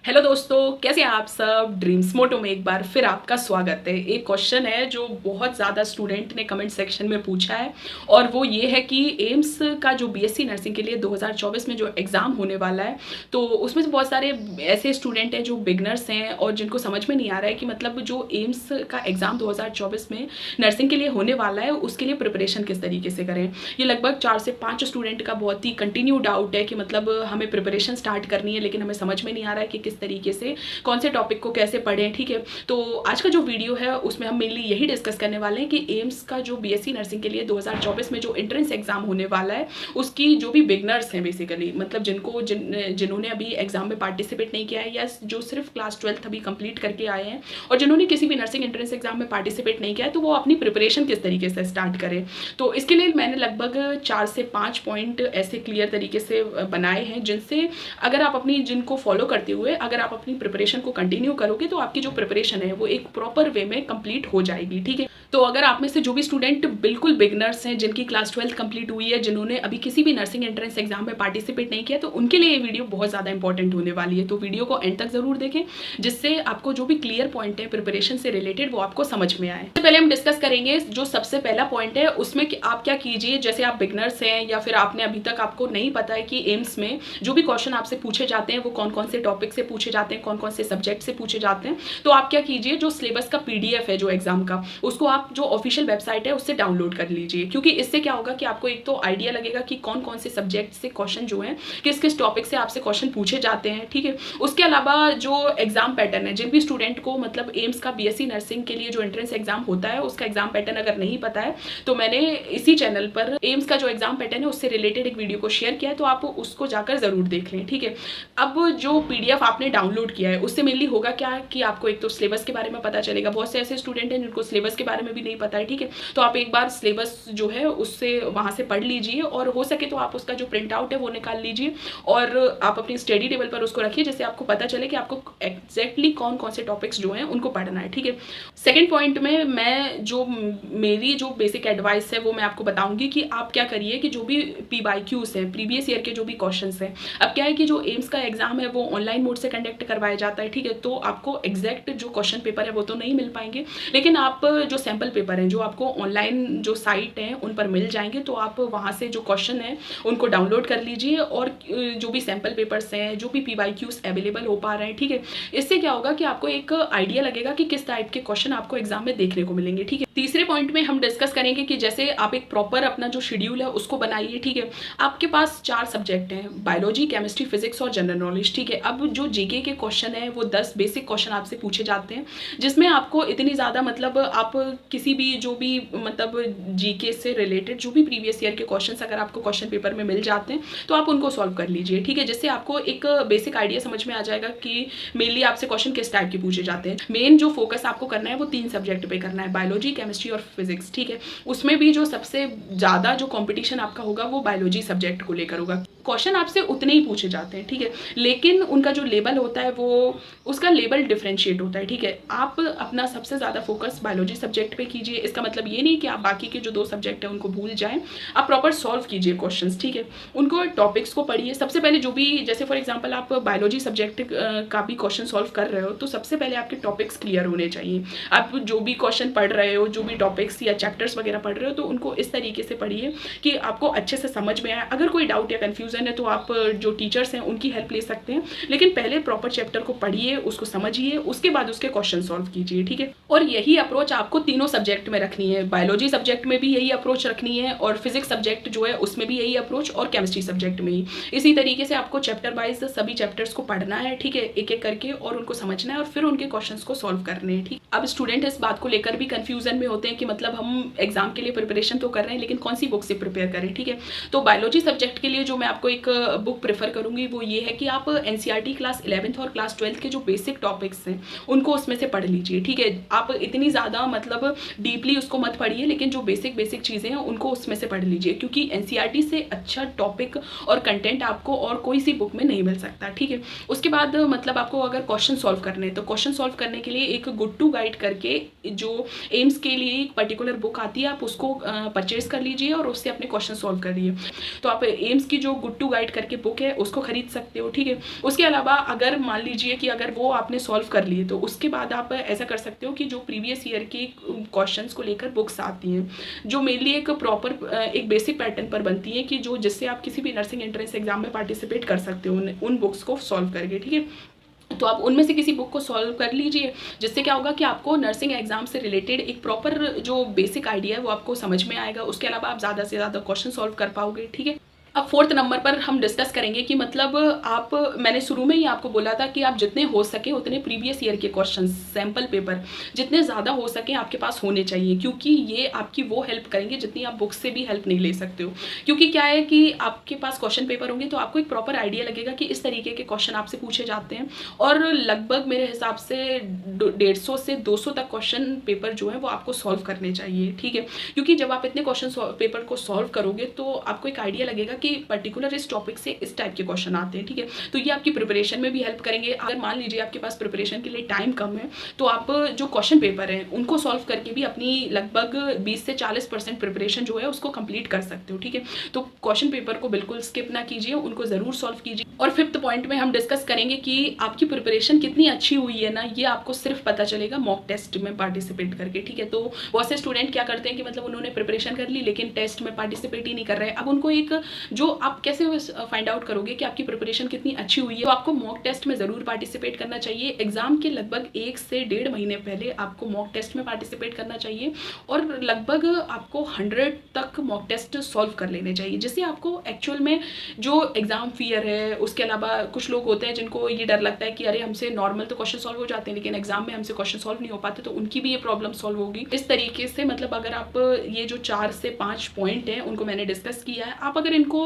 Hello दोस्तों, कैसे हैं आप सब। ड्रीम्स मोटो में एक बार फिर आपका स्वागत है। एक क्वेश्चन है जो बहुत ज़्यादा स्टूडेंट ने कमेंट सेक्शन में पूछा है और वो ये है कि एम्स का जो बीएससी नर्सिंग के लिए 2024 में जो एग्ज़ाम होने वाला है, तो उसमें से बहुत सारे ऐसे स्टूडेंट हैं जो बिगनर्स हैं और जिनको समझ में नहीं आ रहा है कि मतलब जो एम्स का एग्ज़ाम 2024 में नर्सिंग के लिए होने वाला है उसके लिए प्रिपरेशन किस तरीके से करें। ये लगभग 4 से 5 स्टूडेंट का बहुत ही कंटिन्यू डाउट है कि मतलब हमें प्रिपरेशन स्टार्ट करनी है लेकिन हमें समझ में नहीं आ रहा है कि किस तरीके से कौन से टॉपिक को कैसे पढ़ें। ठीक है, तो आज का जो वीडियो है उसमें हम मेनली यही डिस्कस करने वाले हैं कि एम्स का जो बीएससी नर्सिंग के लिए 2024 में जो एंट्रेंस एग्जाम होने वाला है उसकी जो भी बिगनर्स हैं बेसिकली, मतलब जिन्होंने अभी एग्जाम में पार्टिसिपेट नहीं किया है या जो सिर्फ क्लास 12th अभी कंप्लीट करके आए हैं और जिन्होंने किसी भी नर्सिंग एंट्रेंस एग्जाम में पार्टिसिपेट नहीं किया है, तो वो अपनी प्रिपरेशन किस तरीके से स्टार्ट करें। तो इसके लिए मैंने लगभग 4 से 5 पॉइंट ऐसे क्लियर तरीके से बनाए हैं जिनसे अगर आप जिनको फॉलो करते हुए अगर आप अपनी प्रिपरेशन को कंटिन्यू करोगे तो आपकी जो प्रिपरेशन है वो एक प्रॉपर वे में कंप्लीट हो जाएगी। ठीक है, तो अगर आप में से जो भी स्टूडेंट बिल्कुल बिगनर्स हैं, जिनकी क्लास 12th कंप्लीट हुई है, जिन्होंने अभी किसी भी नर्सिंग एंट्रेंस एग्जाम में पार्टिसिपेट नहीं किया, तो उनके लिए ये वीडियो बहुत ज़्यादा इंपॉर्टेंट होने वाली है। तो वीडियो को एंड तक जरूर देखें जिससे आपको जो भी क्लियर पॉइंट है प्रिपरेशन से रिलेटेड वो आपको समझ में आए। सबसे पहले हम डिस्कस करेंगे जो सबसे पहला पॉइंट है उसमें कि आप क्या कीजिए। जैसे आप बिगनर्स हैं या फिर आपने अभी तक आपको नहीं पता है कि एम्स में जो भी क्वेश्चन आपसे पूछे जाते हैं वो कौन कौन से टॉपिक से पूछे जाते हैं, कौन कौन से सब्जेक्ट से पूछे जाते हैं, तो आप क्या कीजिए, जो सिलेबस का पीडीएफ है जो एग्जाम का, उसको आप जो ऑफिशियल वेबसाइट है उससे डाउनलोड कर लीजिए। क्योंकि इससे क्या होगा कि आपको एक तो आइडिया लगेगा कि कौन कौन से सब्जेक्ट से क्वेश्चन जो है किस किस टॉपिक से आपसे क्वेश्चन पूछे जाते हैं। ठीक है, उसके अलावा जो एग्जाम पैटर्न है, जिन भी स्टूडेंट को मतलब एम्स का बीएससी नर्सिंग के लिए जो एंट्रेंस एग्जाम होता है उसका एग्जाम पैटर्न अगर नहीं पता है तो मैंने इसी चैनल पर एम्स का जो एग्जाम पैटर्न है उससे रिलेटेड एक वीडियो को शेयर किया है, तो आप उसको जाकर जरूर देख लें। ठीक है, अब जो पीडीएफ आपने डाउनलोड किया है उससे मेनली होगा क्या कि आपको एक तो सिलेबस के बारे में पता चलेगा। बहुत से ऐसे स्टूडेंट हैं जिनको सिलेबस के बारे में भी नहीं पता है। ठीक है, तो आप एक बार सिलेबस जो है उससे वहां से पढ़ लीजिए और हो सके तो आप उसका जो प्रिंट आउट है वो निकाल लीजिए और आप अपनी स्टडी टेबल पर उसको रखिए, जिससे आपको पता चले कि आपको एग्जैक्टली कौन कौन से टॉपिक्स जो हैं उनको पढ़ना है। ठीक है, सेकेंड पॉइंट में मैं जो मेरी जो बेसिक एडवाइस है वो मैं आपको बताऊंगी कि आप क्या करिए कि जो भी PYQs हैं, प्रीवियस ईयर के जो भी क्वेश्चंस हैं, अब क्या है कि जो एम्स का एग्जाम है वो ऑनलाइन मोड से कंडक्ट करवाया जाता है। ठीक है, तो आपको एग्जैक्ट जो क्वेश्चन पेपर है वो तो नहीं मिल पाएंगे, लेकिन आप जो सैम्पल पेपर हैं जो आपको ऑनलाइन जो साइट है उन पर मिल जाएंगे, तो आप वहाँ से जो क्वेश्चन है उनको डाउनलोड कर लीजिए और जो भी सैम्पल पेपर्स हैं, जो भी PYQs अवेलेबल हो पा रहे हैं, ठीक है, इससे क्या होगा कि आपको एक आइडिया लगेगा कि किस टाइप के क्वेश्चन आपको एग्जाम में देखने को मिलेंगे। ठीक है, तीसरे पॉइंट में हम डिस्कस करेंगे कि जैसे आप एक प्रॉपर अपना जो शेड्यूल है उसको बनाइए। ठीक है, आपके पास 4 सब्जेक्ट हैं, बायोलॉजी, केमिस्ट्री, फिजिक्स और जनरल नॉलेज। ठीक है, अब जो जीके के क्वेश्चन है वो 10 बेसिक क्वेश्चन आपसे पूछे जाते हैं, जिसमें आपको इतनी ज़्यादा मतलब आप किसी भी जो भी मतलब जीके से रिलेटेड जो भी प्रीवियस ईयर के क्वेश्चन अगर आपको क्वेश्चन पेपर में मिल जाते हैं तो आप उनको सॉल्व कर लीजिए। ठीक है, जिससे आपको एक बेसिक आइडिया समझ में आ जाएगा कि मेनली आपसे क्वेश्चन किस टाइप के पूछे जाते हैं। मेन जो फोकस आपको करना है वो 3 सब्जेक्ट पे करना है, बायोलॉजी, केमिस्ट्री और फिजिक्स। ठीक है, उसमें भी जो सबसे ज़्यादा जो कंपटीशन आपका होगा वो बायोलॉजी सब्जेक्ट को लेकर होगा। क्वेश्चन आपसे उतने ही पूछे जाते हैं। ठीक है, लेकिन उनका जो लेवल होता है वो उसका लेवल डिफरेंशिएट होता है। ठीक है, आप अपना सबसे ज़्यादा फोकस बायोलॉजी सब्जेक्ट पे कीजिए। इसका मतलब ये नहीं कि आप बाकी के जो 2 सब्जेक्ट हैं उनको भूल जाएं, आप प्रॉपर सॉल्व कीजिए क्वेश्चंस। ठीक है, उनको टॉपिक्स को पढ़िए। सबसे पहले जो भी जैसे फॉर एग्जांपल आप बायोलॉजी सब्जेक्ट का भी क्वेश्चन सॉल्व कर रहे हो तो सबसे पहले आपके टॉपिक्स क्लियर होने चाहिए। आप जो भी क्वेश्चन पढ़ रहे हो, जो भी टॉपिक्स या चैप्टर्स वगैरह पढ़ रहे हो, तो उनको इस तरीके से पढ़िए कि आपको अच्छे से समझ में आए। अगर कोई डाउट या कन्फ्यूजन है तो आप जो टीचर्स हैं उनकी हेल्प ले सकते हैं, लेकिन पहले प्रॉपर चैप्टर को पढ़िए, उसको समझिए, उसके बाद उसके क्वेश्चन सॉल्व कीजिए। ठीक है, और यही अप्रोच आपको तीनों सब्जेक्ट में रखनी है। बायोलॉजी सब्जेक्ट में भी यही अप्रोच रखनी है और फिजिक्स सब्जेक्ट जो है उसमें भी यही अप्रोच और केमिस्ट्री सब्जेक्ट में ही इसी तरीके से आपको चैप्टर वाइज सभी चैप्टर्स को पढ़ना है। ठीक है, एक एक करके और उनको समझना है और फिर उनके क्वेश्चंस को सॉल्व करने हैं। ठीक, अब स्टूडेंट इस बात को लेकर भी कंफ्यूजन में होते हैं कि मतलब हम एग्जाम के लिए प्रिपरेशन तो कर रहे हैं लेकिन कौन सी बुक से प्रिपेयर करें। ठीक है, तो बायोलॉजी सब्जेक्ट के लिए जो मैं आपको एक बुक प्रेफर करूंगी वो ये है कि आप NCERT क्लास 11th और क्लास 12th के जो बेसिक टॉपिक्स हैं उनको उसमें से पढ़ लीजिए। ठीक है, आप इतनी ज़्यादा मतलब डीपली उसको मत पढ़िए, लेकिन जो बेसिक चीज़ें हैं उनको उसमें से पढ़ लीजिए, क्योंकि NCERT से अच्छा टॉपिक और कंटेंट आपको और कोई सी बुक में नहीं मिल सकता। ठीक है, उसके बाद मतलब आपको अगर क्वेश्चन सॉल्व करने हैं तो क्वेश्चन सॉल्व करने के लिए एक गुड टू गाइड करके जो एम्स के लिए एक पर्टिकुलर बुक आती है, आप उसको परचेज कर लीजिए और उससे अपने क्वेश्चन सॉल्व करिए। तो आप एम्स की जो गुड टू गाइड करके बुक है उसको खरीद सकते हो। ठीक है, उसके अलावा अगर मान लीजिए कि अगर वो आपने सॉल्व कर लिए तो उसके बाद आप ऐसा कर सकते हो कि जो प्रीवियस ईयर के क्वेश्चंस को लेकर बुक्स आती हैं जो मेनली एक प्रॉपर एक बेसिक पैटर्न पर बनती हैं कि जो जिससे आप किसी भी नर्सिंग एंट्रेंस एग्जाम में पार्टिसिपेट कर सकते हो उन बुक्स को सॉल्व करके, ठीक है। तो आप उनमें से किसी बुक को सॉल्व कर लीजिए, जिससे क्या होगा कि आपको नर्सिंग एग्जाम से रिलेटेड एक प्रॉपर जो बेसिक आइडिया है वो आपको समझ में आएगा। उसके अलावा आप ज़्यादा से ज़्यादा क्वेश्चन सॉल्व कर पाओगे, ठीक है। अब 4th नंबर पर हम डिस्कस करेंगे कि मतलब आप, मैंने शुरू में ही आपको बोला था कि आप जितने हो सके उतने प्रीवियस ईयर के क्वेश्चन सैम्पल पेपर जितने ज़्यादा हो सके आपके पास होने चाहिए, क्योंकि ये आपकी वो हेल्प करेंगे जितनी आप बुक से भी हेल्प नहीं ले सकते हो। क्योंकि क्या है कि आपके पास क्वेश्चन पेपर होंगे तो आपको एक प्रॉपर आइडिया लगेगा कि इस तरीके के क्वेश्चन आपसे पूछे जाते हैं, और लगभग मेरे हिसाब से 150 से 200 तक क्वेश्चन पेपर जो है वो आपको सॉल्व करने चाहिए, ठीक है। क्योंकि जब आप इतने क्वेश्चन पेपर को सॉल्व करोगे तो आपको एक आइडिया लगेगा कि पर्टिकुलर इस टॉपिक से इस टाइप के क्वेश्चन आते हैं, ठीक है। तो ये आपकी प्रिपरेशन में भी हेल्प करेंगे। अगर मान लीजिए आपके पास प्रिपरेशन के लिए टाइम कम है तो आप जो क्वेश्चन पेपर हैं उनको सॉल्व करके भी अपनी लगभग 20 से 40% प्रिपरेशन जो है उसको कंप्लीट कर सकते हो, ठीक है। तो क्वेश्चन पेपर को बिल्कुल स्किप ना कीजिए, उनको ज़रूर सॉल्व कीजिए। और 5th पॉइंट में हम डिस्कस करेंगे कि आपकी प्रिपरेशन कितनी अच्छी हुई है ना, ये आपको सिर्फ पता चलेगा मॉक टेस्ट में पार्टिसिपेट करके, ठीक है। तो बहुत से स्टूडेंट क्या करते हैं कि मतलब उन्होंने प्रिपरेशन कर ली लेकिन टेस्ट में पार्टिसिपेट ही नहीं कर रहे। अब उनको एक जो आप कैसे फाइंड आउट करोगे कि आपकी प्रिपरेशन कितनी अच्छी हुई है, तो आपको मॉक टेस्ट में ज़रूर पार्टिसिपेट करना चाहिए। एग्जाम के लगभग 1 से 1.5 महीने पहले आपको मॉक टेस्ट में पार्टिसिपेट करना चाहिए, और लगभग आपको 100 तक मॉक टेस्ट सॉल्व कर लेने चाहिए, जिससे आपको एक्चुअल में जो एग्जाम फियर है, उसके अलावा कुछ लोग होते हैं जिनको ये डर लगता है कि अरे हमसे नॉर्मल तो क्वेश्चन सॉल्व हो जाते हैं लेकिन एग्जाम में हमसे क्वेश्चन सॉल्व नहीं हो पाते, तो उनकी भी ये प्रॉब्लम सॉल्व होगी। इस तरीके से मतलब अगर आप ये जो 4 से 5 पॉइंट हैं उनको मैंने डिस्कस किया है, आप अगर इनको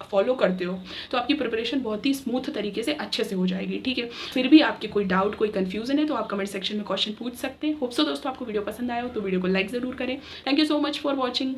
फॉलो करते हो तो आपकी प्रिपरेशन बहुत ही स्मूथ तरीके से अच्छे से हो जाएगी, ठीक है। फिर भी आपके कोई डाउट कोई कंफ्यूजन है तो आप कमेंट सेक्शन में क्वेश्चन पूछ सकते हैं। होप सो दोस्तों आपको वीडियो पसंद आया हो तो वीडियो को लाइक ज़रूर करें। Thank you so much for watching.